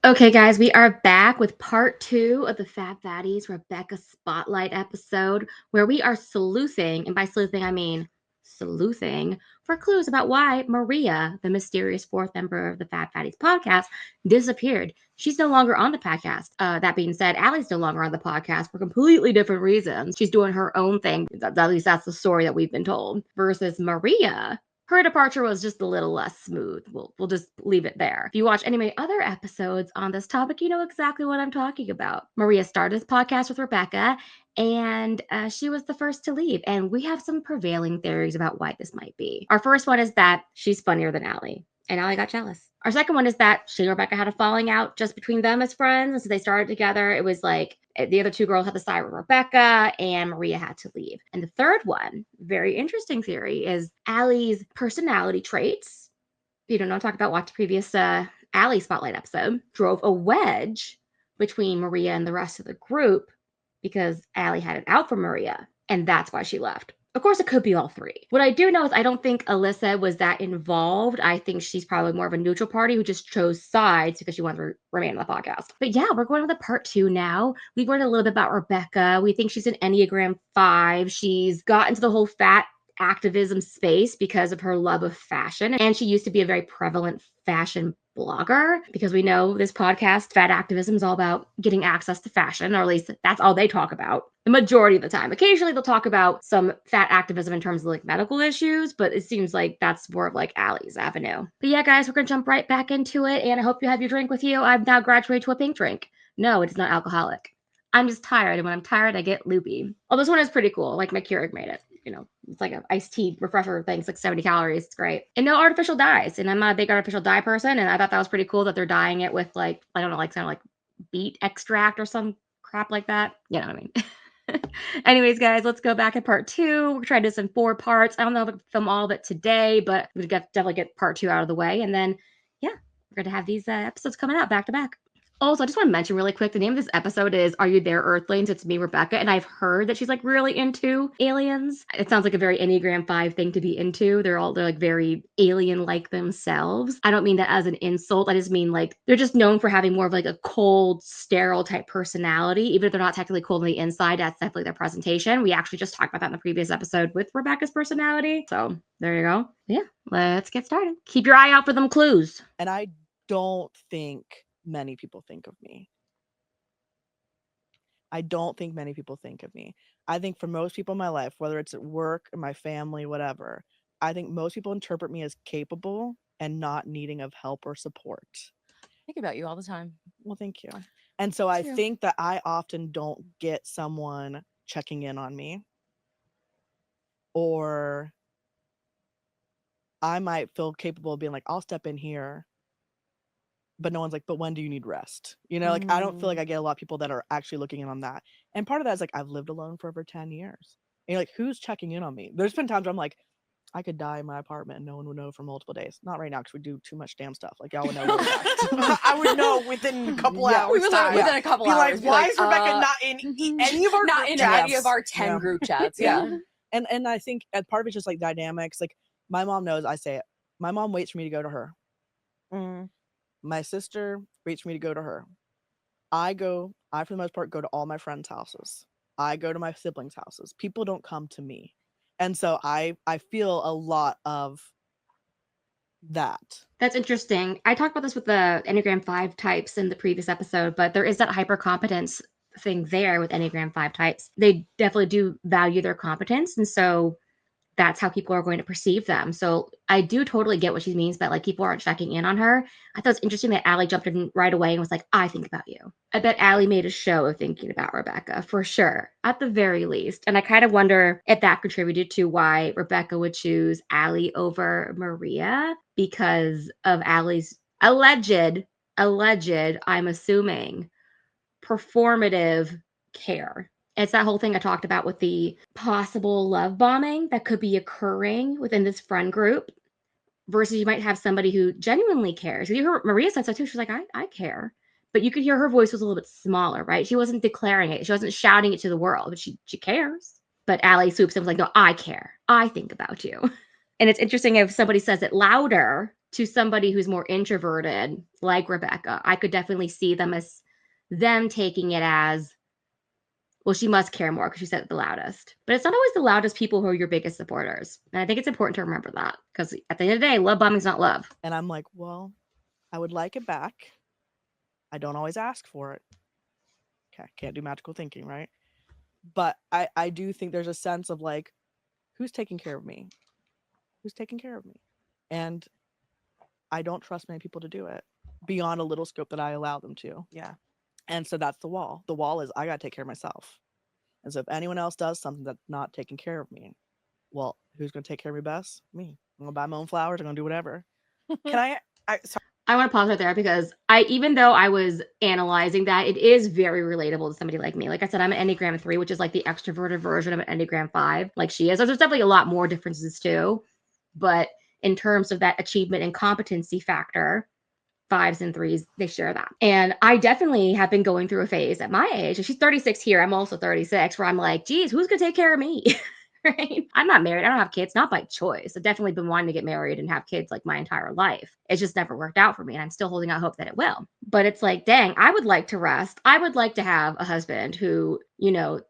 Okay, guys, we are back with part 2 of the Fab Fatties Rebecca Spotlight episode, where we are sleuthing, and by sleuthing, I mean sleuthing, for clues about why Maria, the mysterious fourth member of the Fab Fatties podcast, disappeared. She's no longer on the podcast. That being said, Allie's no longer on the podcast for completely different reasons. She's doing her own thing. At least that's the story that we've been told. Versus Maria, her departure was just a little less smooth. We'll just leave it there. If you watch any of my other episodes on this topic, you know exactly what I'm talking about. Maria started this podcast with Rebecca, and she was the first to leave. And we have some prevailing theories about why this might be. Our first one is that she's funnier than Allie, and Allie got jealous. Our second one is that she and Rebecca had a falling out just between them as friends, and so they started together. It was like the other two girls had to side with Rebecca, and Maria had to leave. And the third one, very interesting theory, is Allie's personality traits. If you don't know, talk about watch the previous Allie Spotlight episode. Drove a wedge between Maria and the rest of the group because Allie had it out for Maria, and that's why she left. Of course, it could be all three. What I do know is I don't think Alyssa was that involved. I think she's probably more of a neutral party who just chose sides because she wanted to remain on the podcast. But yeah, we're going to the part 2 now. We've learned a little bit about Rebecca. We think she's an Enneagram 5. She's got into the whole fat activism space because of her love of fashion. And she used to be a very prevalent fashion blogger because we know this podcast, Fat Activism, is all about getting access to fashion, or at least that's all they talk about the majority of the time. Occasionally they'll talk about some fat activism in terms of like medical issues, but it seems like that's more of like Allie's avenue. But yeah, guys, we're gonna jump right back into it, and I hope you have your drink with you. I've now graduated to a pink drink. No, it is not alcoholic. I'm just tired, and when I'm tired, I get loopy. Oh, this one is pretty cool. Like my Keurig made it. It's like an iced tea refresher thing. It's like 70 calories. It's great. And no artificial dyes. And I'm not a big artificial dye person. And I thought that was pretty cool that they're dyeing it with like, I don't know, like kind of like beet extract or some crap like that. You know what I mean? Anyways, guys, let's go back at part 2. We're trying to do this in 4 parts. I don't know if I can film all of it today, but we definitely get part 2 out of the way. And then, yeah, we're going to have these episodes coming out back to back. Also, I just want to mention really quick, the name of this episode is Are You There Earthlings? It's me, Rebecca, and I've heard that she's like really into aliens. It sounds like a very Enneagram 5 thing to be into. They're like very alien-like themselves. I don't mean that as an insult. I just mean like they're just known for having more of like a cold, sterile type personality. Even if they're not technically cold on the inside, that's definitely their presentation. We actually just talked about that in the previous episode with Rebecca's personality. So there you go. Yeah, let's get started. Keep your eye out for them clues. And I don't think many people think of me. I don't think many people think of me. I think for most people in my life, whether it's at work or my family, whatever, I think most people interpret me as capable and not needing of help or support. Think about you all the time. Well, thank you. And so I think that I often don't get someone checking in on me, or I might feel capable of being like, I'll step in here, but no one's like, but when do you need rest? Like I don't feel like I get a lot of people that are actually looking in on that. And part of that is like, I've lived alone for over 10 years. And you're like, who's checking in on me? There's been times where I'm like, I could die in my apartment and no one would know for multiple days. Not right now because we do too much damn stuff. Like y'all would know. I would know within a couple hours. We would know within a couple hours. Like, why is Rebecca not in any of our not in any of our 10 group chats? Yeah. And I think part of it's just like dynamics. Like my mom knows I say it. My mom waits for me to go to her. My sister waits for me to go to her. I for the most part, go to all my friends' houses. I go to my siblings' houses. People don't come to me. And so I feel a lot of that. That's interesting. I talked about this with the Enneagram 5 types in the previous episode, but there is that hypercompetence thing there with Enneagram 5 types. They definitely do value their competence. And so that's how people are going to perceive them. So I do totally get what she means, but like people aren't checking in on her. I thought it was interesting that Allie jumped in right away and was like, I think about you. I bet Allie made a show of thinking about Rebecca for sure, at the very least. And I kind of wonder if that contributed to why Rebecca would choose Allie over Maria because of Allie's alleged, I'm assuming, performative care. It's that whole thing I talked about with the possible love bombing that could be occurring within this friend group versus you might have somebody who genuinely cares. You heard Maria said so too. She's like, I care. But you could hear her voice was a little bit smaller, right? She wasn't declaring it. She wasn't shouting it to the world, but she cares. But Allie swoops in and was like, no, I care. I think about you. And it's interesting if somebody says it louder, to somebody who's more introverted, like Rebecca, I could definitely see them taking it as, well, she must care more because she said it the loudest. But it's not always the loudest people who are your biggest supporters. And I think it's important to remember that, because at the end of the day, love bombing's not love. And I'm like, well, I would like it back. I don't always ask for it. Okay, can't do magical thinking, right? But I do think there's a sense of like, who's taking care of me? Who's taking care of me? And I don't trust many people to do it beyond a little scope that I allow them to. Yeah. And so that's the wall. The wall is I got to take care of myself. And so if anyone else does something that's not taking care of me, well, who's going to take care of me best? Me. I'm going to buy my own flowers. I'm going to do whatever. Can I want to pause right there because even though I was analyzing that, it is very relatable to somebody like me. Like I said, I'm an Enneagram 3, which is like the extroverted version of an Enneagram 5, like she is. So there's definitely a lot more differences too. But in terms of that achievement and competency factor, 5s and 3s, they share that. And I definitely have been going through a phase at my age. And she's 36 here. I'm also 36, where I'm like, geez, who's going to take care of me? Right? I'm not married. I don't have kids, not by choice. I've definitely been wanting to get married and have kids like my entire life. It's just never worked out for me. And I'm still holding out hope that it will. But it's like, dang, I would like to rest. I would like to have a husband who,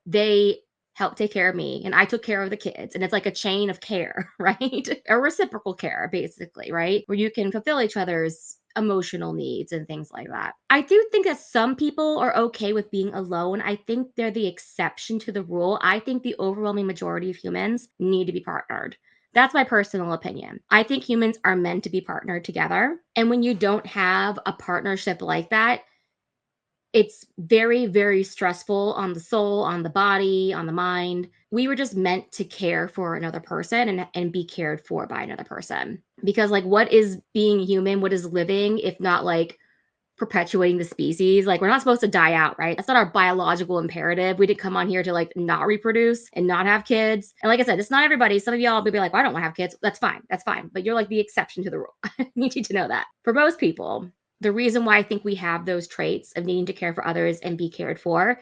they help take care of me and I took care of the kids. And it's like a chain of care, right? A reciprocal care, basically, right? Where you can fulfill each other's emotional needs and things like that. I do think that some people are okay with being alone. I think they're the exception to the rule. I think the overwhelming majority of humans need to be partnered. That's my personal opinion. I think humans are meant to be partnered together. And when you don't have a partnership like that, it's very, very stressful on the soul, on the body, on the mind. We were just meant to care for another person and be cared for by another person. Because like, what is being human? What is living if not like perpetuating the species? Like, we're not supposed to die out, right? That's not our biological imperative. We didn't come on here to like not reproduce and not have kids. And like I said, it's not everybody. Some of y'all will be like, well, I don't want to have kids. That's fine. That's fine. But you're like the exception to the rule. I need you to know that. For most people, the reason why I think we have those traits of needing to care for others and be cared for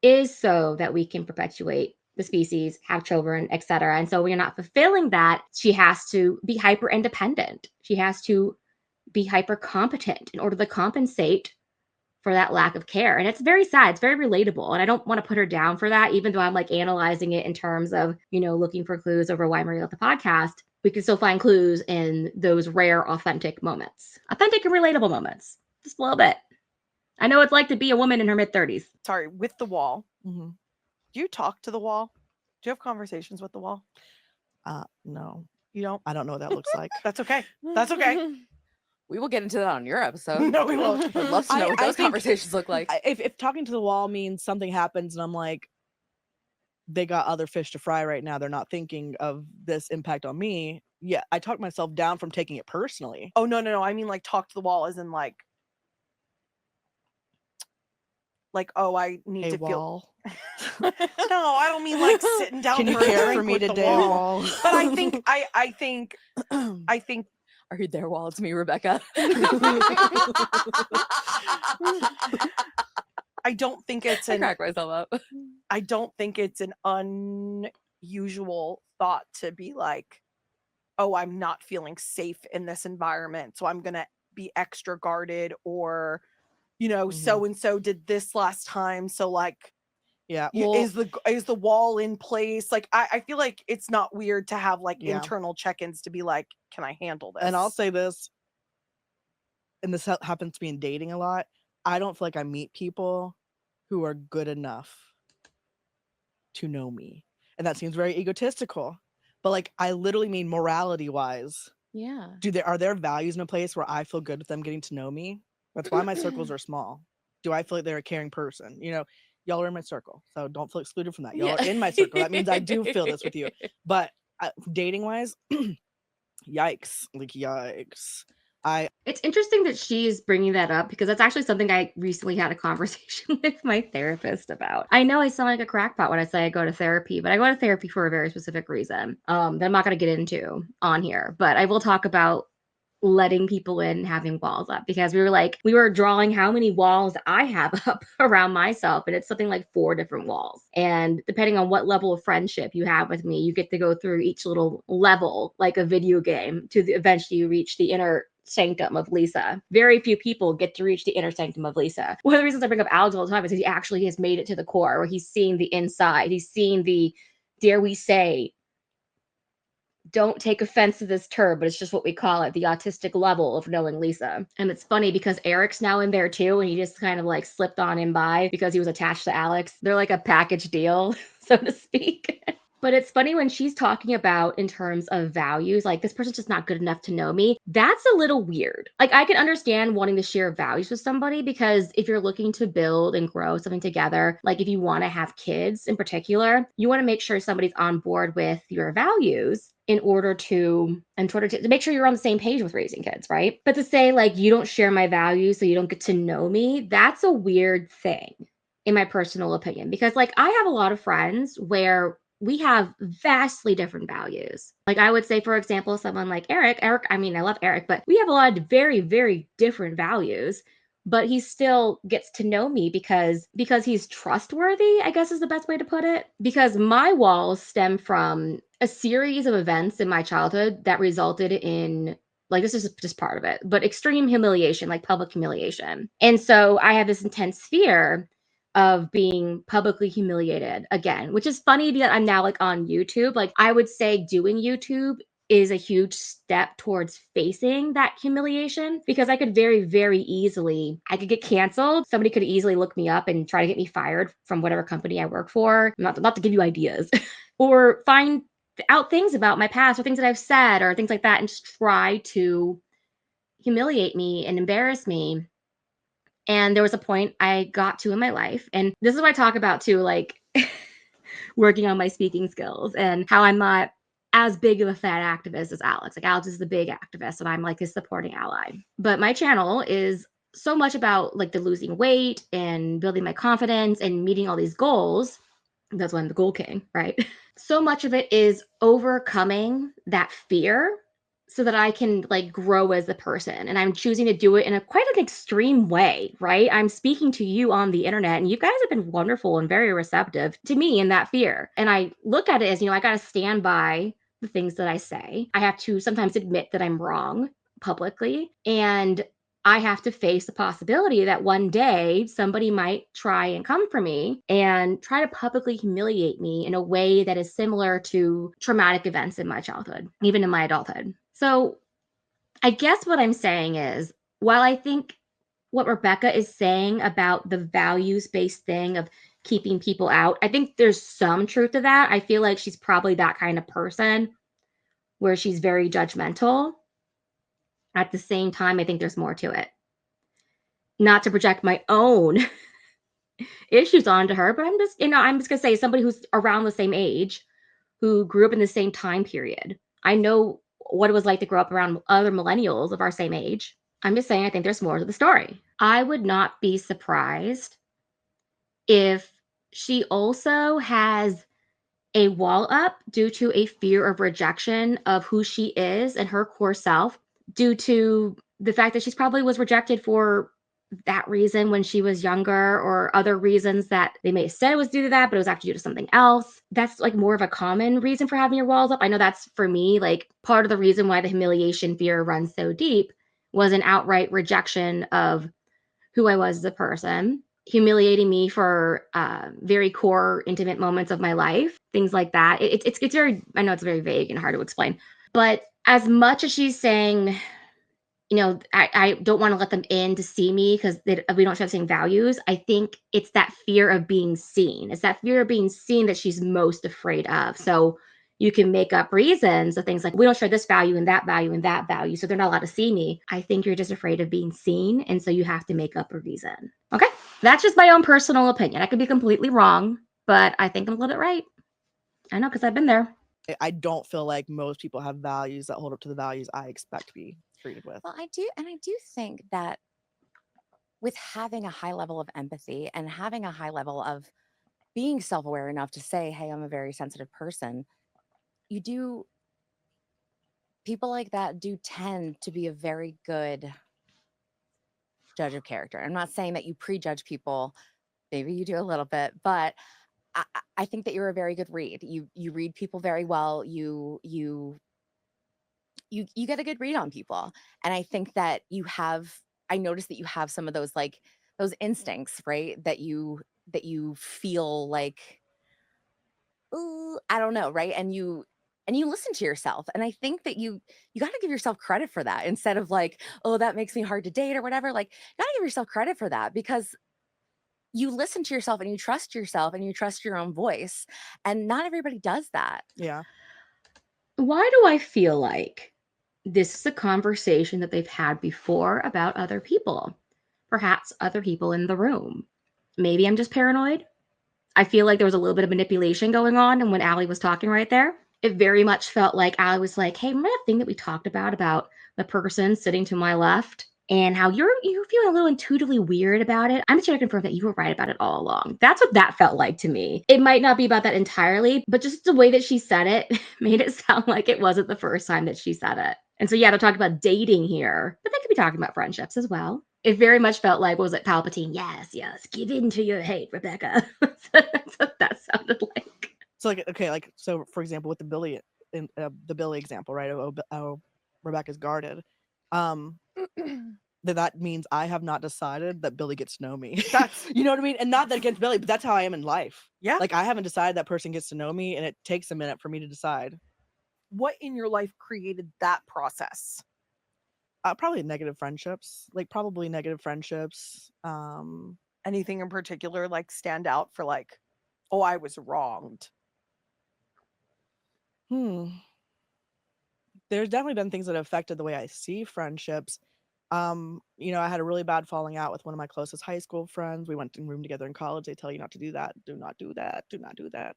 is so that we can perpetuate the species, have children, etc. And so when you're not fulfilling that, she has to be hyper independent. She has to be hyper competent in order to compensate for that lack of care. And it's very sad. It's very relatable. And I don't want to put her down for that, even though I'm like analyzing it in terms of, looking for clues over why Maria left the podcast. We can still find clues in those rare, authentic moments, authentic and relatable moments, just a little bit. I know it's like to be a woman in her mid-30s. Sorry, with the wall. Mm-hmm. Do you talk to the wall? Do you have conversations with the wall? No. You don't? I don't know what that looks like. That's okay. That's okay. We will get into that on your episode. No, we won't. I'd love to know what those conversations look like. If talking to the wall means something happens and I'm like, they got other fish to fry right now, they're not thinking of this impact on me. Yeah, I talk myself down from taking it personally. Oh, no. I mean, like, talk to the wall as in, like, oh, I need to wall. Feel. No, I don't mean like sitting down. Can you for a care drink for me with the today, wall? wall? But I think. Are you there while it's me, Rebecca? I don't think it's I crack myself up. I don't think it's an unusual thought to be like, oh, I'm not feeling safe in this environment, so I'm gonna be extra guarded, or so and so did this last time, so like, yeah, is the wall in place? Like, I feel like it's not weird to have like internal check-ins to be like, can I handle this? And I'll say this, and this happens to me in dating a lot. I don't feel like I meet people who are good enough to know me. And that seems very egotistical. But like, I literally mean morality wise. Yeah. Are there values in a place where I feel good with them getting to know me? That's why my circles are small. Do I feel like they're a caring person? Y'all are in my circle, so don't feel excluded from that. Y'all are in my circle. That means I do feel this with you. But dating wise, yikes. Like, yikes. It's interesting that she's bringing that up, because that's actually something I recently had a conversation with my therapist about. I know I sound like a crackpot when I say I go to therapy, but I go to therapy for a very specific reason that I'm not going to get into on here. But I will talk about letting people in, having walls up, because we were drawing how many walls I have up around myself, and it's something like 4 different walls. And depending on what level of friendship you have with me, you get to go through each little level like a video game to eventually reach the inner sanctum of Lisa. Very few people get to reach the inner sanctum of Lisa. One of the reasons I bring up Alex all the time is he actually has made it to the core, where he's seeing the inside. He's seeing the, dare we say, don't take offense to this term, but it's just what we call it, the autistic level of knowing Lisa. And it's funny because Eric's now in there too, and he just kind of like slipped on in by because he was attached to Alex. They're like a package deal, so to speak. But it's funny when she's talking about in terms of values, like this person's just not good enough to know me. That's a little weird. Like I can understand wanting to share values with somebody, because if you're looking to build and grow something together, like if you want to have kids in particular, you want to make sure somebody's on board with your values in order to make sure you're on the same page with raising kids, right? But to say like you don't share my values so you don't get to know me, that's a weird thing in my personal opinion, because like I have a lot of friends where we have vastly different values. Like I would say, for example, someone like Eric, I mean, I love Eric, but we have a lot of very, very different values, but he still gets to know me because he's trustworthy, I guess is the best way to put it. Because my walls stem from a series of events in my childhood that resulted in, like, this is just part of it, but extreme humiliation, like public humiliation. And so I have this intense fear of being publicly humiliated again, which is funny because I'm now like on YouTube. Like I would say doing YouTube is a huge step towards facing that humiliation, because I could very, very easily, I could get canceled. Somebody could easily look me up and try to get me fired from whatever company I work for. Not to give you ideas or find out things about my past or things that I've said or things like that and just try to humiliate me and embarrass me. And there was a point I got to in my life, and this is what I talk about too, like working on my speaking skills and how I'm not as big of a fat activist as Alex. Like Alex is the big activist and I'm like his supporting ally. But my channel is so much about like the losing weight and building my confidence and meeting all these goals. That's why I'm the goal king, right? So much of it is overcoming that fear so that I can like grow as a person. And I'm choosing to do it in a quite an extreme way, right? I'm speaking to you on the internet and you guys have been wonderful and very receptive to me in that fear. And I look at it as, I got to stand by the things that I say. I have to sometimes admit that I'm wrong publicly. And I have to face the possibility that one day somebody might try and come for me and try to publicly humiliate me in a way that is similar to traumatic events in my childhood, even in my adulthood. So I guess what I'm saying is, while I think what Rebecca is saying about the values-based thing of keeping people out, I think there's some truth to that. I feel like she's probably that kind of person where she's very judgmental. At the same time, I think there's more to it. Not to project my own issues onto her, but I'm just gonna say somebody who's around the same age, who grew up in the same time period. I know what it was like to grow up around other millennials of our same age. I'm just saying I think there's more to the story. I would not be surprised if she also has a wall up due to a fear of rejection of who she is and her core self, due to the fact that she's probably was rejected for that reason when she was younger, or other reasons that they may have said it was due to that, but it was actually due to something else. That's like more of a common reason for having your walls up. I know that's, for me, like part of the reason why the humiliation fear runs so deep was an outright rejection of who I was as a person, humiliating me for very core, intimate moments of my life, things like that. It's very, I know it's very vague and hard to explain, but as much as she's saying, I don't want to let them in to see me because we don't share the same values, I think it's that fear of being seen. It's that fear of being seen that she's most afraid of. So you can make up reasons of things like, we don't share this value and that value and that value, so they're not allowed to see me. I think you're just afraid of being seen, and so you have to make up a reason. Okay? That's just my own personal opinion. I could be completely wrong, but I think I'm a little bit right. I know, because I've been there. I don't feel like most people have values that hold up to the values I expect to be treated with. Well, I do think that with having a high level of empathy and having a high level of being self-aware enough to say, hey, I'm a very sensitive person, people like that do tend to be a very good judge of character. I'm not saying that you prejudge people. Maybe you do a little bit, but I think that you're a very good read. You read people very well. You you get a good read on people. And I think that I noticed that you have some of those, like, those instincts, right? That you feel like, ooh, I don't know, right? And you listen to yourself. And I think that you got to give yourself credit for that, instead of like, oh, that makes me hard to date or whatever. Like, you got to give yourself credit for that, because you listen to yourself and you trust your own voice. And not everybody does that. Yeah. Why do I feel like this is a conversation that they've had before about other people? Perhaps other people in the room. Maybe I'm just paranoid. I feel like there was a little bit of manipulation going on. And when Allie was talking right there, it very much felt like Allie was like, hey, remember that thing that we talked about the person sitting to my left? And how you're feeling a little intuitively weird about it. I'm just here to confirm that you were right about it all along. That's what that felt like to me. It might not be about that entirely, but just the way that she said it made it sound like it wasn't the first time that she said it. And so, yeah, they're talking about dating here, but they could be talking about friendships as well. It very much felt like, what was it, Palpatine? Yes, yes, give in to your hate, Rebecca. That's what that sounded like. So like, okay, like, so for example, with the Billy example, right? Rebecca's guarded. That means I have not decided that Billy gets to know me. That's You know what I mean? And not that against Billy, but that's how I am in life. yeah. Like, I haven't decided that person gets to know me, and it takes a minute for me to decide. What in your life created that process? Probably negative friendships. Anything in particular like stand out for like, oh, I was wronged? There's definitely been things that have affected the way I see friendships. I had a really bad falling out with one of my closest high school friends. We went and roomed together in college. They tell you not to do that. Do not do that. Do not do that.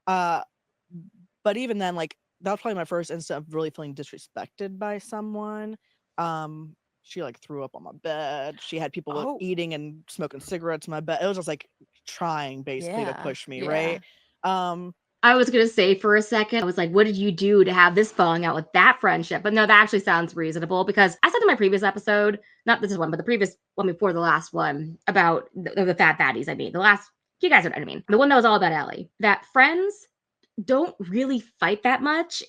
Uh, but even then, like, that was probably my first instant of really feeling disrespected by someone. She like threw up on my bed. She had people Oh. eating and smoking cigarettes in my bed. It was just like trying basically to Yeah, push me, yeah. right? I was going to say for a second, I was like, what did you do to have this falling out with that friendship? But no, that actually sounds reasonable, because I said in my previous episode, not this one, but the previous one before the last one, about the Fab Fatties. I mean, the last, you guys know what I mean. The one that was all about Ellie. That friends don't really fight that much.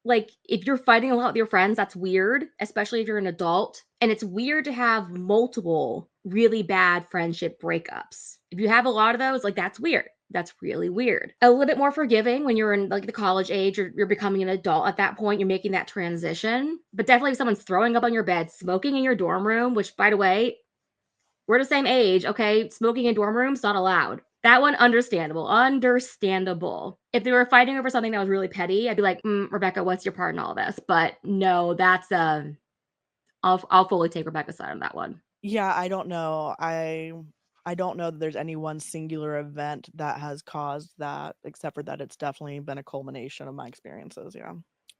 Like, if you're fighting a lot with your friends, that's weird, especially if you're an adult. And it's weird to have multiple really bad friendship breakups. If you have a lot of those, like, that's weird. That's really weird. A little bit more forgiving when you're in like the college age, or you're becoming an adult at that point, you're making that transition. But definitely if someone's throwing up on your bed, smoking in your dorm room, which, by the way, we're the same age, okay? Smoking in dorm rooms, not allowed. That one, understandable. Understandable. If they were fighting over something that was really petty, I'd be like, Rebecca, what's your part in all this? But no, that's I'll fully take Rebecca's side on that one. Yeah, I don't know. I don't know that there's any one singular event that has caused that, except for that it's definitely been a culmination of my experiences. Yeah.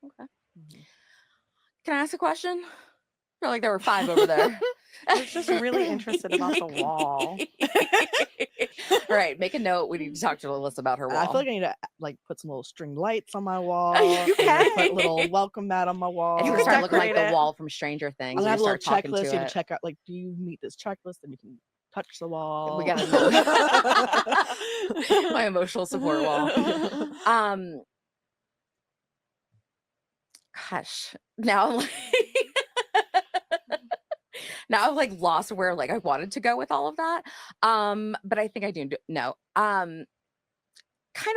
Okay. Mhm. Can I ask a question? I feel like there were 5 over there. I was just really interested about the wall. All right, make a note. We need to talk to Alyssa about her And wall. I feel like I need to like put some little string lights on my wall. You and then put can. a little welcome mat on my wall. And you You can could start looking like decorate the it. wall from Stranger Things. I'll where have a you little start talking checklist. to You have it. to check out, like, do you meet this checklist? And you can touch the wall. We gotta know. My emotional support wall. Gosh, now I'm like, now I've like lost where like I wanted to go with all of that. But I think I do know. Kind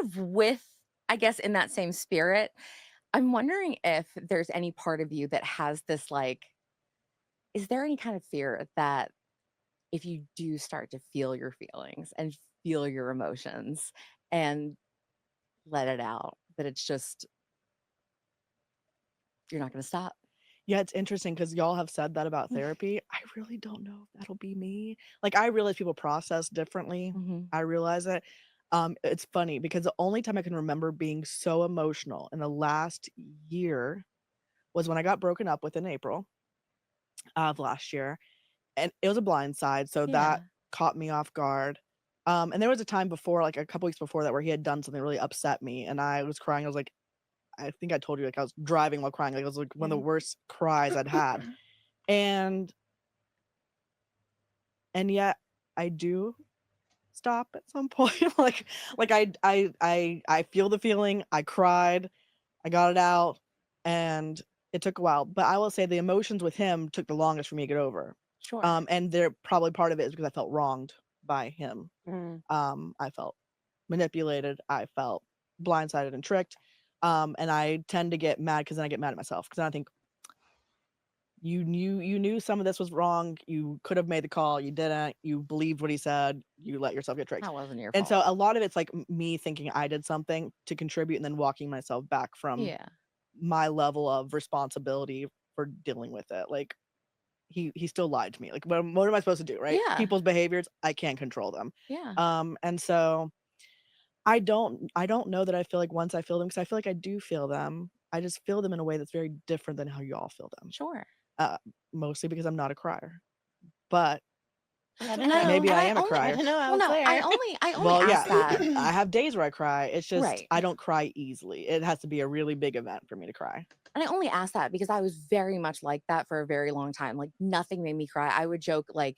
of with, I guess, in that same spirit, I'm wondering if there's any part of you that has this, like, is there any kind of fear that if you do start to feel your feelings and feel your emotions and let it out, that it's just, you're not going to stop? Yeah, it's interesting because y'all have said that about therapy. I really don't know if that'll be me. Like, I realize people process differently. Mhm. I realize it. It's funny because the only time I can remember being so emotional in the last year was when I got broken up with in April of last year. And it was a blind side, so that Yeah. caught me off guard. And there was a time before, like a couple weeks before that, where he had done something really upset me, and I was crying. I was like, I think I told you, like, I was driving while crying. Like, it was like one of the worst cries I'd had. And yet I do stop at some point. like I feel the feeling. I cried. I got it out. and it took a while. But I will say the emotions with him took the longest for me to get over. Sure. And they're probably part of it is because I felt wronged by him. Mm. I felt manipulated. I felt blindsided and tricked. And I tend to get mad because then I get mad at myself because I think you knew some of this was wrong. You could have made the call. You didn't. You believed what he said. You let yourself get tricked. That wasn't your And fault. so a lot of it's like me thinking I did something to contribute and then walking myself back from Yeah. my level of responsibility for dealing with it. Like he still lied to me. Like what am I supposed to do, right? Yeah. People's behaviors, I can't control them. Yeah. And so I don't know that I feel like once I feel them, because I feel like I do feel them. I just feel them in a way that's very different than how y'all feel them. Sure. Mostly because I'm not a crier. But I don't don't know. maybe And I am a only- crier. I don't know. I Well, was no, there. I only Well, ask yeah, that. I have days where I cry. It's just Right. I don't cry easily. It has to be a really big event for me to cry. And I only ask that because I was very much like that for a very long time. Like nothing made me cry. I would joke like,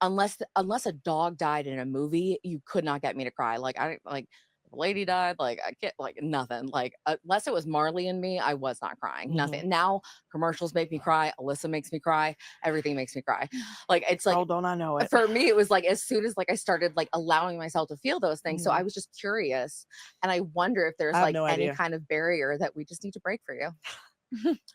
unless a dog died in a movie, you could not get me to cry. Like I like if a lady died, like I get like nothing. Like unless it was Marley and me, I was not crying. Nothing. Now commercials make me cry. Alyssa makes me cry. Everything makes me cry. Like it's like Oh, don't I know it? for me, it was like as soon as like I started like allowing myself to feel those things. So I Mhm. was just curious, and I wonder if there's I have like no any idea. kind of barrier that we just need to break for you.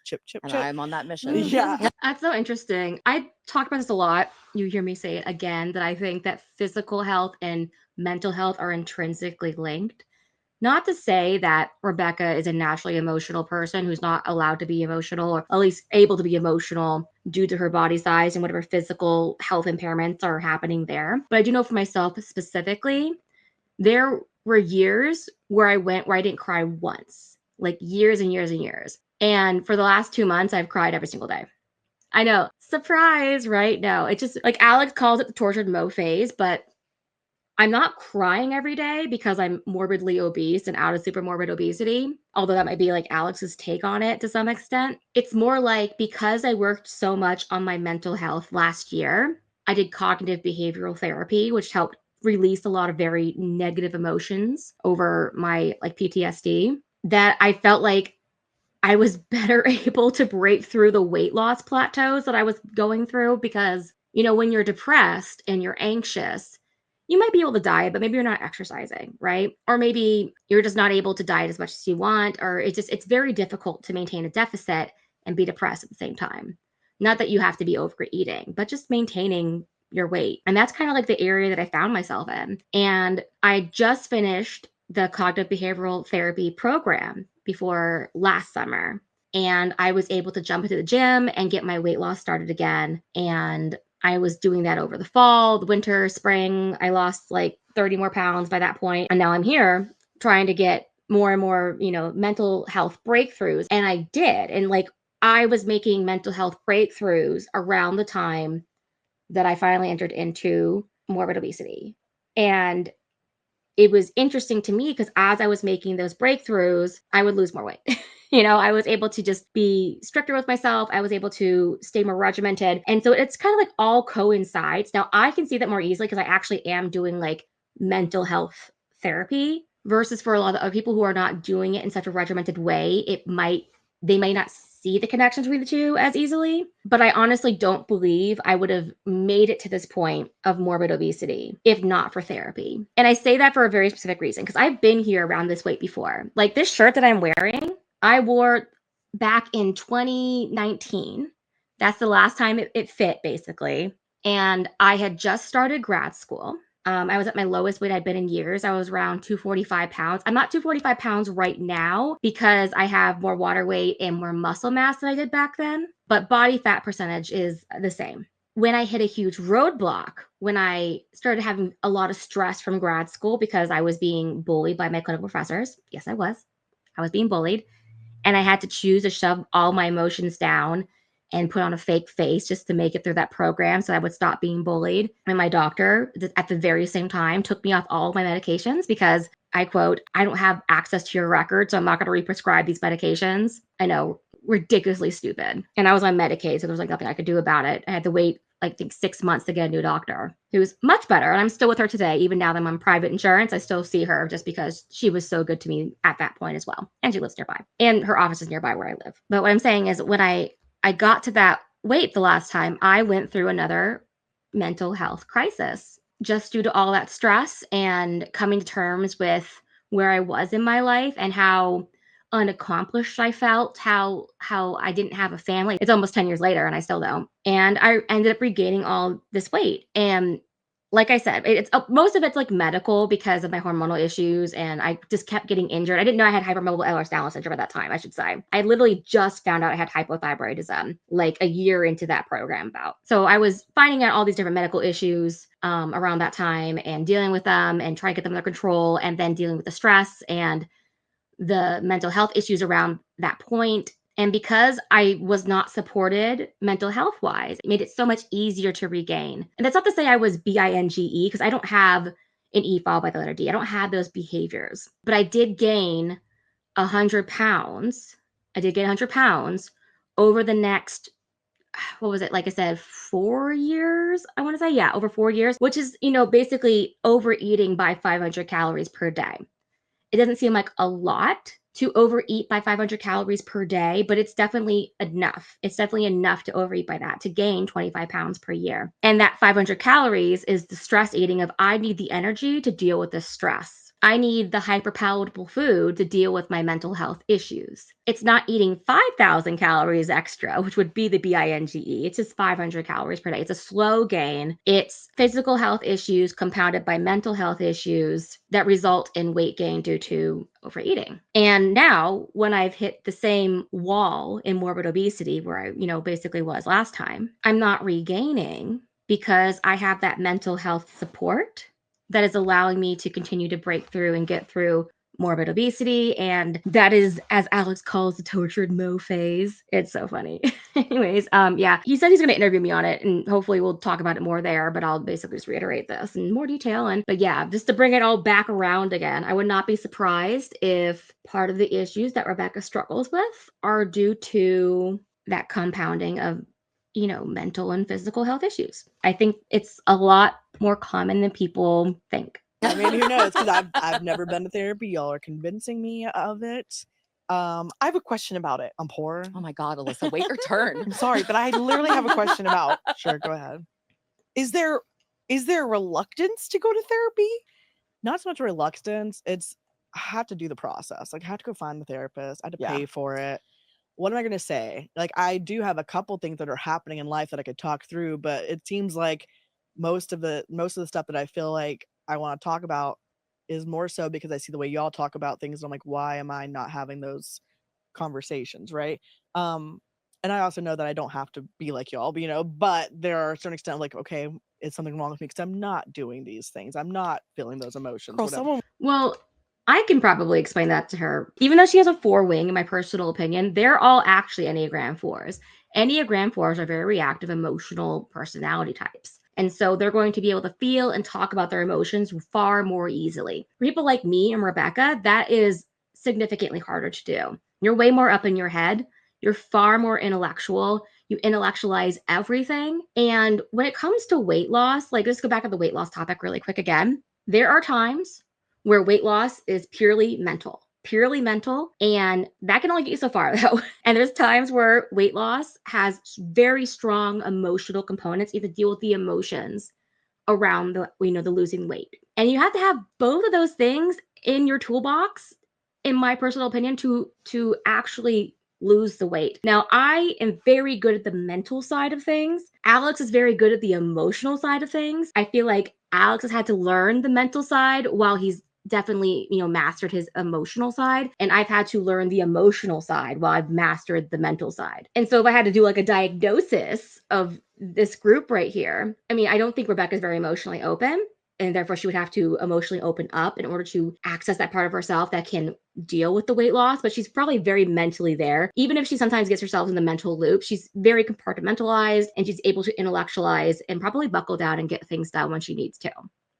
Chip, chip, And chip. I'm on that mission. Yeah. That's so interesting. I talk about this a lot. You hear me say it again, that I think that physical health and mental health are intrinsically linked. Not to say that Rebecca is a naturally emotional person who's not allowed to be emotional, or at least able to be emotional due to her body size and whatever physical health impairments are happening there. But I do know for myself specifically, there were years where I didn't cry once, like years and years and years. And for the last 2 months, I've cried every single day. I know, surprise, right? No, it's just like Alex calls it the tortured Mo phase, but I'm not crying every day because I'm morbidly obese and out of super morbid obesity, although that might be like Alex's take on it to some extent. It's more like because I worked so much on my mental health last year, I did cognitive behavioral therapy, which helped release a lot of very negative emotions over my like PTSD, that I felt like I was better able to break through the weight loss plateaus that I was going through because, when you're depressed and you're anxious, you might be able to diet, but maybe you're not exercising, right? Or maybe you're just not able to diet as much as you want, or it's very difficult to maintain a deficit and be depressed at the same time. Not that you have to be overeating, but just maintaining your weight. And that's kind of like the area that I found myself in. And I just finished the cognitive behavioral therapy program before last summer. And I was able to jump into the gym and get my weight loss started again. And I was doing that over the fall, the winter, spring. I lost like 30 more pounds by that point. And now I'm here trying to get more and more, mental health breakthroughs. And I did. And like I was making mental health breakthroughs around the time that I finally entered into morbid obesity. And it was interesting to me because as I was making those breakthroughs, I would lose more weight. I was able to just be stricter with myself. I was able to stay more regimented. And so it's kind of like all coincides. Now I can see that more easily because I actually am doing like mental health therapy versus for a lot of other people who are not doing it in such a regimented way, they might not see the connections between the two as easily. But I honestly don't believe I would have made it to this point of morbid obesity if not for therapy. And I say that for a very specific reason because I've been here around this weight before. Like this shirt that I'm wearing, I wore back in 2019. That's the last time it fit, basically. And I had just started grad school. I was at my lowest weight I'd been in years. I was around 245 pounds. I'm not 245 pounds right now because I have more water weight and more muscle mass than I did back then, but body fat percentage is the same. When I hit a huge roadblock, when I started having a lot of stress from grad school because I was being bullied by my clinical professors. Yes, I was. I was being bullied. And I had to choose to shove all my emotions down and put on a fake face just to make it through that program so I would stop being bullied. And my doctor, at the very same time, took me off all of my medications because I quote, I don't have access to your record, so I'm not going to re-prescribe these medications. I know, ridiculously stupid. And I was on Medicaid, so there was like nothing I could do about it. I had to wait I think 6 months to get a new doctor who's much better. And I'm still with her today. Even now that I'm on private insurance, I still see her just because she was so good to me at that point as well. And she lives nearby. And her office is nearby where I live. But what I'm saying is when I got to that weight the last time, I went through another mental health crisis just due to all that stress and coming to terms with where I was in my life and how unaccomplished I felt, how I didn't have a family. It's almost 10 years later and I still don't. And I ended up regaining all this weight. And like I said, it's most of it's like medical because of my hormonal issues, and I just kept getting injured. I didn't know I had hypermobile Ehlers-Danlos syndrome at that time, I should say. I literally just found out I had hypothyroidism like a year into that program about. So I was finding out all these different medical issues around that time and dealing with them and trying to get them under control, and then dealing with the stress and the mental health issues around that point. And because I was not supported mental health wise, it made it so much easier to regain. And that's not to say I was binge, because I don't have an E followed by the letter D. I don't have those behaviors, but I did gain 100 pounds. I did gain 100 pounds over the next, what was it? Like I said, 4 years, I want to say. Yeah, over 4 years, which is, basically overeating by 500 calories per day. It doesn't seem like a lot to overeat by 500 calories per day, but it's definitely enough. It's definitely enough to overeat by that to gain 25 pounds per year. And that 500 calories is the stress eating of I need the energy to deal with this stress. I need the hyperpalatable food to deal with my mental health issues. It's not eating 5,000 calories extra, which would be the binge. It's just 500 calories per day. It's a slow gain. It's physical health issues compounded by mental health issues that result in weight gain due to overeating. And now, when I've hit the same wall in morbid obesity where I, basically was last time, I'm not regaining because I have that mental health support that is allowing me to continue to break through and get through morbid obesity. And that is, as Alex calls, the tortured mo phase. It's so funny. Anyways, yeah, he said he's going to interview me on it, and hopefully we'll talk about it more there, but I'll basically just reiterate this in more detail. But yeah, just to bring it all back around again, I would not be surprised if part of the issues that Rebecca struggles with are due to that compounding of mental and physical health issues. I think it's a lot more common than people think. I mean, who knows? Because I've never been to therapy. Y'all are convincing me of it. I have a question about it. I'm poor. Oh my God, Alyssa, wait your turn. I'm sorry, but I literally have a question about. Sure, go ahead. Is there reluctance to go to therapy? Not so much reluctance. It's I have to do the process. Like I have to go find the therapist. I have to pay for it. What am I going to say? Like I do have a couple things that are happening in life that I could talk through, but it seems like most of the stuff that I feel like I want to talk about is more so because I see the way y'all talk about things. And I'm like, why am I not having those conversations? Right. And I also know that I don't have to be like y'all, but there are a certain extent like, okay, is something wrong with me because I'm not doing these things. I'm not feeling those emotions. Well, I can probably explain that to her. Even though she has a 4 wing, in my personal opinion, they're all actually Enneagram 4s. Enneagram 4s are very reactive, emotional personality types. And so they're going to be able to feel and talk about their emotions far more easily. For people like me and Rebecca, that is significantly harder to do. You're way more up in your head. You're far more intellectual. You intellectualize everything. And when it comes to weight loss, like let's go back to the weight loss topic really quick again. There are times where weight loss is purely mental, and that can only get you so far though. And there's times where weight loss has very strong emotional components. You have to deal with the emotions around the losing weight, and you have to have both of those things in your toolbox, in my personal opinion, to actually lose the weight. Now, I am very good at the mental side of things. Alex is very good at the emotional side of things. I feel like Alex has had to learn the mental side while he's definitely, mastered his emotional side. And I've had to learn the emotional side while I've mastered the mental side. And so if I had to do like a diagnosis of this group right here, I mean, I don't think Rebecca's very emotionally open. And therefore, she would have to emotionally open up in order to access that part of herself that can deal with the weight loss. But she's probably very mentally there. Even if she sometimes gets herself in the mental loop, she's very compartmentalized and she's able to intellectualize and probably buckle down and get things done when she needs to,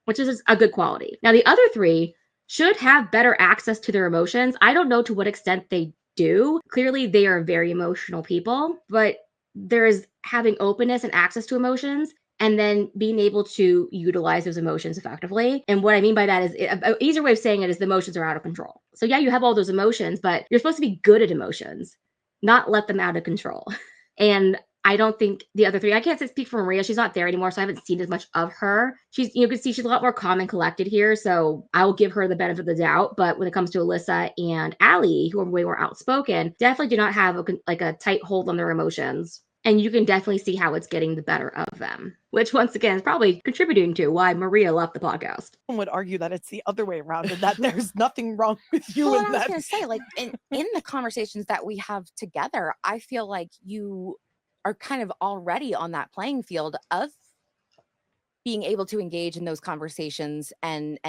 which is a good quality. Now, the other 3 should have better access to their emotions. I don't know to what extent they do. Clearly, they are very emotional people, but there's having openness and access to emotions, and then being able to utilize those emotions effectively. And what I mean by that is an easier way of saying it is the emotions are out of control. So yeah, you have all those emotions, but you're supposed to be good at emotions, not let them out of control. And I don't think the other three, I can't speak for Maria. She's not there anymore, so I haven't seen as much of her. You can see she's a lot more calm and collected here, so I will give her the benefit of the doubt. But when it comes to Alyssa and Allie, who are way more outspoken, definitely do not have a tight hold on their emotions. And you can definitely see how it's getting the better of them, which once again is probably contributing to why Maria left the podcast. Someone would argue that it's the other way around and that there's nothing wrong with you Well, and I was that. going to say, like, in the conversations that we have together, I feel like you are kind of already on that playing field of being able to engage in those conversations and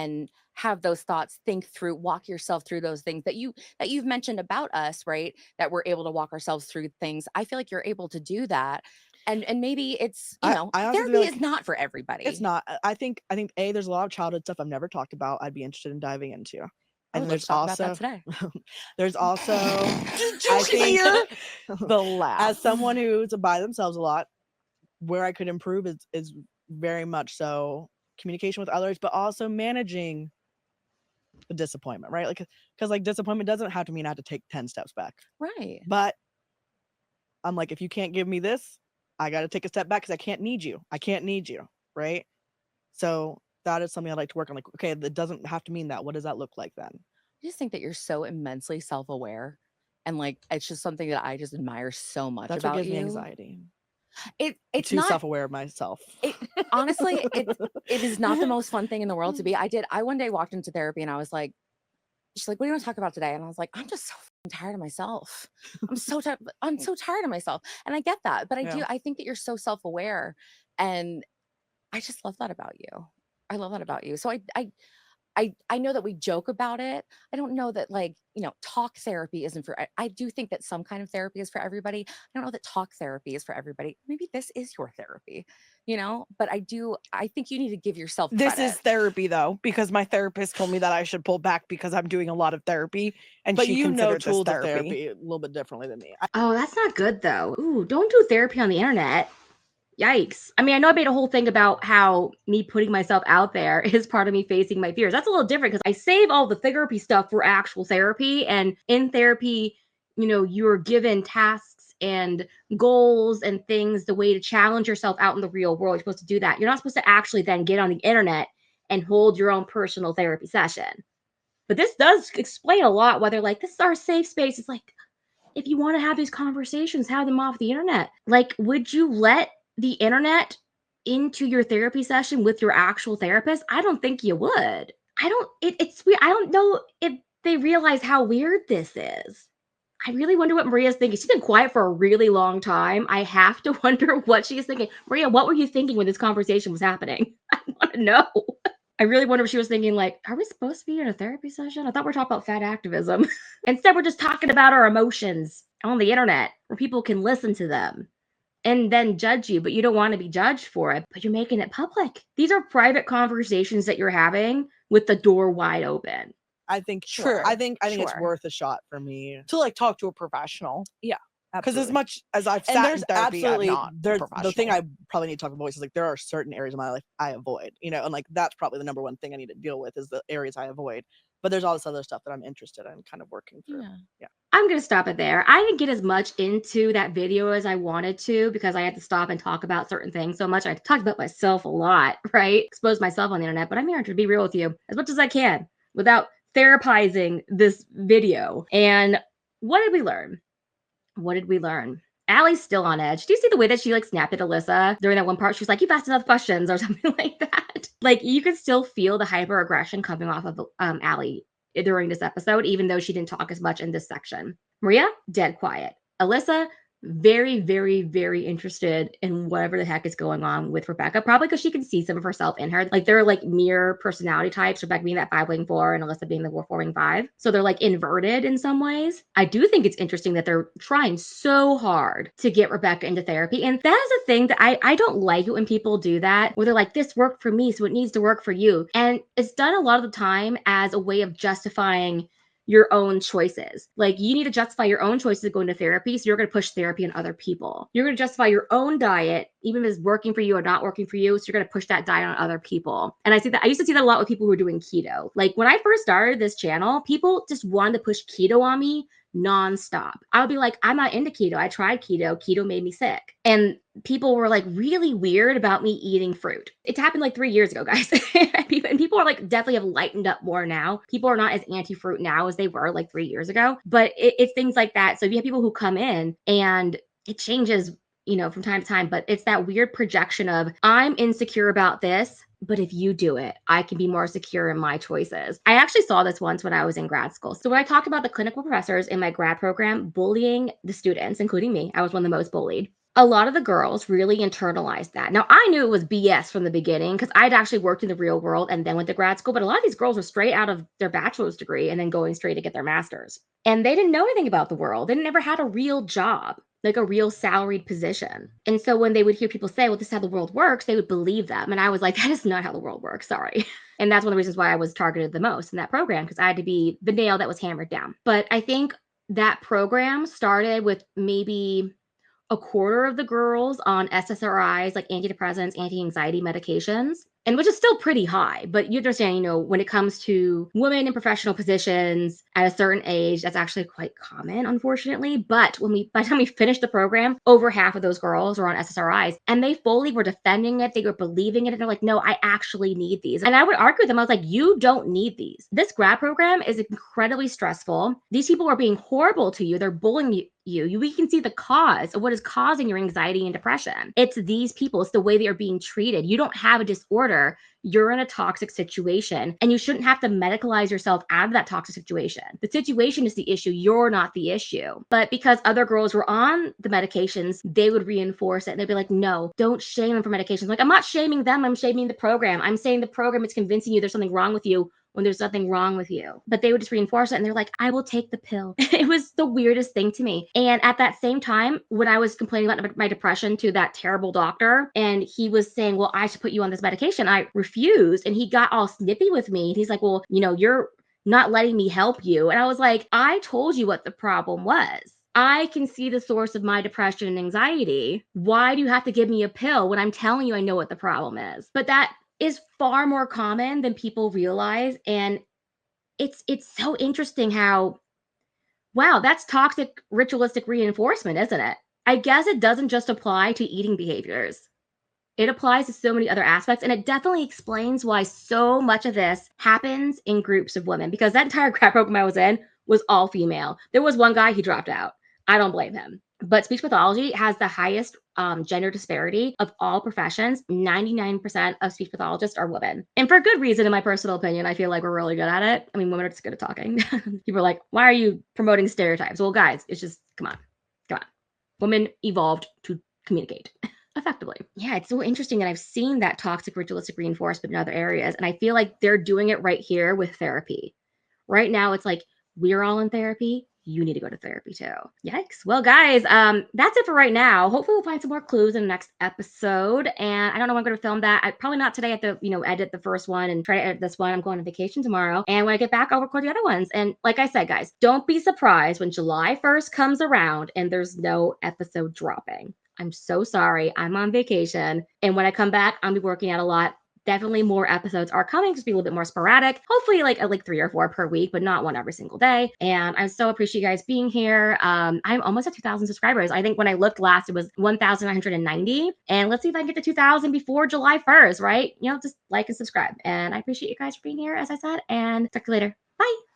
have those thoughts, think through, walk yourself through those things that you've mentioned about us, right? That we're able to walk ourselves through things. I feel like you're able to do that. And maybe it's, I honestly therapy feel like is not for everybody. It's not. I think there's a lot of childhood stuff I've never talked about. I'd be interested in diving into. I And would love there's to talk about also that today. there's also Did you I think hear the laugh? as someone who's by themselves a lot, where I could improve is very much so communication with others, but also managing the disappointment, right? Like, because like disappointment doesn't have to mean I have to take 10 steps back. Right. But I'm like, if you can't give me this, I got to take a step back because I can't need you. I can't need you, right? So that is something I'd like to work on. Like, okay, it doesn't have to mean that. What does that look like then? I just think that you're so immensely self-aware, and like it's just something that I just admire so much That's about what gives me you. anxiety. It's Too not self-aware of myself. honestly, it is not the most fun thing in the world to be. I one day walked into therapy and I was like, she's like, what do you want to talk about today? And I was like, I'm just so tired of myself. I'm so tired of myself. And I get that. But I think that you're so self-aware. And I just love that about you. I love that about you. So I know that we joke about it. I don't know that talk therapy isn't for, I do think that some kind of therapy is for everybody. I don't know that talk therapy is for everybody. Maybe this is your therapy, but I think you need to give yourself This credit. is therapy though, because my therapist told me that I should pull back because I'm doing a lot of therapy, and But she you know considered this tools of therapy. therapy a little bit differently than me. Oh, that's not good though. Ooh, don't do therapy on the internet. Yikes. I mean, I know I made a whole thing about how me putting myself out there is part of me facing my fears. That's a little different because I save all the therapy stuff for actual therapy. And in therapy, you're given tasks and goals and things, the way to challenge yourself out in the real world. You're supposed to do that. You're not supposed to actually then get on the internet and hold your own personal therapy session. But this does explain a lot whether like this is our safe space. It's like, if you want to have these conversations, have them off the internet. Like, would you let the internet into your therapy session with your actual therapist? I don't think you would. It's weird. I don't know if they realize how weird this is. I really wonder what Maria's thinking. She's been quiet for a really long time. I have to wonder what she's thinking. Maria, what were you thinking when this conversation was happening? I want to know. I really wonder if she was thinking, like, are we supposed to be in a therapy session? I thought we were talking about fat activism. Instead, we're just talking about our emotions on the internet where people can listen to them and then judge you, but you don't want to be judged for it, but you're making it public. These are private conversations that you're having with the door wide open. I think True. I think it's Sure. worth a shot for me. To like talk to a professional. Yeah. Because as much as I've And sat there's in therapy, I'm not a the thing professional. I probably need to talk about is like there are certain areas of my life I avoid, and like that's probably the number one thing I need to deal with is the areas I avoid. But there's all this other stuff that I'm interested in kind of working through. Yeah. I'm going to stop it there. I didn't get as much into that video as I wanted to because I had to stop and talk about certain things so much. I talked about myself a lot, right? Expose myself on the internet, but I'm here to be real with you as much as I can without therapizing this video. And what did we learn? What did we learn? Allie's still on edge. Do you see the way that she like snapped at Alyssa during that one part? She was like, "You've asked enough questions," or something like that. Like you could still feel the hyper aggression coming off of Allie during this episode, even though she didn't talk as much in this section. Maria, dead quiet. Alyssa, very, very, very interested in whatever the heck is going on with Rebecca, probably because she can see some of herself in her. Like they're like mirror personality types, Rebecca being that 5 wing 4 and Alyssa being the 4 wing 5. So they're like inverted in some ways. I do think it's interesting that they're trying so hard to get Rebecca into therapy. And that is a thing that I don't like it when people do that, where they're like, this worked for me, so it needs to work for you. And it's done a lot of the time as a way of justifying your own choices. Like, you need to justify your own choices of going to therapy, so you're going to push therapy on other people. You're going to justify your own diet, even if it's working for you or not working for you, so you're going to push that diet on other people. And I used to see that a lot with people who were doing keto. Like, when I first started this channel, people just wanted to push keto on me nonstop. I would be like, I'm not into keto. I tried keto. Keto made me sick. And people were like really weird about me eating fruit. It's happened like 3 years ago, guys. And people are like definitely have lightened up more now. People are not as anti-fruit now as they were like 3 years ago. But it's things like that. So you have people who come in and it changes, from time to time. But it's that weird projection of, I'm insecure about this, but if you do it, I can be more secure in my choices. I actually saw this once when I was in grad school. So when I talked about the clinical professors in my grad program bullying the students, including me, I was one of the most bullied. A lot of the girls really internalized that. Now, I knew it was BS from the beginning because I'd actually worked in the real world and then went to grad school, but a lot of these girls were straight out of their bachelor's degree and then going straight to get their master's. And they didn't know anything about the world. They never had a real job, like a real salaried position. And so when they would hear people say, well, this is how the world works, they would believe them. And I was like, that is not how the world works. Sorry. And that's one of the reasons why I was targeted the most in that program, because I had to be the nail that was hammered down. But I think that program started with maybe a quarter of the girls on SSRIs, like antidepressants, anti-anxiety medications, and which is still pretty high. But you understand, when it comes to women in professional positions at a certain age, that's actually quite common, unfortunately. But by the time we finished the program, over half of those girls were on SSRIs, and they fully were defending it. They were believing it, and they're like, no, I actually need these. And I would argue with them. I was like, you don't need these. This grad program is incredibly stressful. These people are being horrible to you. They're bullying you. We can see the cause of what is causing your anxiety and depression. It's these people. It's the way they are being treated. You don't have a disorder. You're in a toxic situation, and you shouldn't have to medicalize yourself out of that toxic situation. The situation is the issue. You're not the issue. But because other girls were on the medications, they would reinforce it. And they'd be like, no, don't shame them for medications. Like, I'm not shaming them. I'm shaming the program. I'm saying the program is convincing you there's something wrong with you when there's nothing wrong with you. But they would just reinforce it, and they're like, I will take the pill. It was the weirdest thing to me. And at that same time, when I was complaining about my depression to that terrible doctor, and he was saying, well, I should put you on this medication, I refused. And he got all snippy with me. And he's like, well, you're not letting me help you. And I was like, I told you what the problem was. I can see the source of my depression and anxiety. Why do you have to give me a pill when I'm telling you I know what the problem is? But that is far more common than people realize. And it's so interesting how, wow, that's toxic ritualistic reinforcement, isn't it? I guess it doesn't just apply to eating behaviors. It applies to so many other aspects, and it definitely explains why so much of this happens in groups of women, because that entire grad program I was in was all female. There was one guy, he dropped out. I don't blame him. But speech pathology has the highest gender disparity of all professions. 99% of speech pathologists are women. And for good reason, in my personal opinion. I feel like we're really good at it. I mean, women are just good at talking. People are like, why are you promoting stereotypes? Well, guys, it's just, come on. Women evolved to communicate effectively. Yeah, it's so interesting that I've seen that toxic ritualistic reinforcement in other areas. And I feel like they're doing it right here with therapy. Right now, it's like, we're all in therapy. You need to go to therapy too. Yikes. Well, guys, that's it for right now. Hopefully we'll find some more clues in the next episode. And I don't know when I'm going to film that. Probably not today at the, edit the first one and try to edit this one. I'm going on vacation tomorrow. And when I get back, I'll record the other ones. And like I said, guys, don't be surprised when July 1st comes around and there's no episode dropping. I'm so sorry. I'm on vacation. And when I come back, I'll be working out a lot. Definitely more episodes are coming, just be a little bit more sporadic. Hopefully like 3 or 4 per week, but not one every single day. And I so appreciate you guys being here. I'm almost at 2,000 subscribers. I think when I looked last, it was 1,990. And let's see if I can get to 2,000 before July 1st, right? Just like and subscribe. And I appreciate you guys for being here, as I said, and talk to you later. Bye.